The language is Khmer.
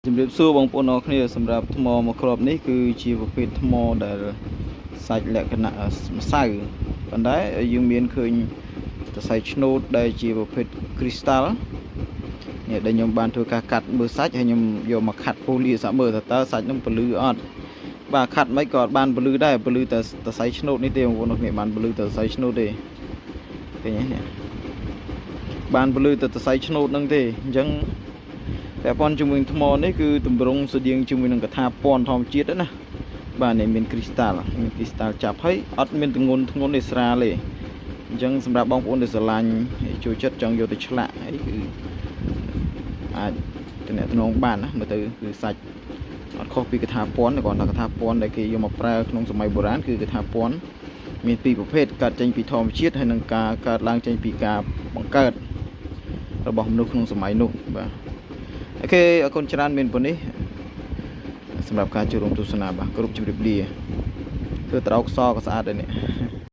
ជំរាបសួរបងប្អូនអរគ្នាសម្រាប់ថ្មមួយគ្រាប់នេះគឺជាប្រភេទថ្មដែលសាច់លក្ខណៈម្សៅប៉ុន្តែយើងមានឃើញសរសៃឆ្នូតដែលជាប្រភេទគ្រីស្តាល់នេះដែលខ្ញុំបានធ្វើការកាត់មើលសាច់ហើយខ្ញុំយកមកខាត់ពូលាសាក់មើលតើសាច់នឹងពលឺអត់បាទខាត់មិនក៏បានពលឺដែរពលឺតែសរសៃឆ្នូតនេះទេបងប្អូនអរគ្នាបានពលឺតែសរសៃឆ្នូតទេឃើញទេនេះបានពលឺតែសរសៃឆ្នូតហ្នឹងទេអញ្ចឹងតែប៉ុនជាមួយថ្មនេះគឺតម្រង់ស្តៀងជាមួយនឹងកថាពណ៌ធម្មជាតិណាបាទនេះមានគ្រីស្តាល់ចាប់ហើយអត់មានធ្ងន់នេះស្រាលទេអញ្ចឹងសម្រាប់បងប្អូនដែលស្រឡាញ់ចូលចិត្តចង់យកទៅឆ្លាក់អីគឺអាចតំណងបានណាមើលទៅគឺសាច់អត់ខុសពីកថាពណ៌គ្រាន់តែកថាពណ៌ដែលគេយកមកប្រើក្នុងសម័យបុរាណគឺកថាពណ៌មានពីរប្រភេទកើតចេញពីធម្មជាតិហើយនិងការកើតឡើងចេញពីការបង្កើតរបស់មនុស្សក្នុងសម័យនោះបាទអូខេអរគុណច្រើនមានប៉ុណ្នេះសម្រាប់ការចូលរួមទស្សនាបាទគ្រប់ជម្រាបលាគឺត្រោកសក៏ស្អាតដែរនេះ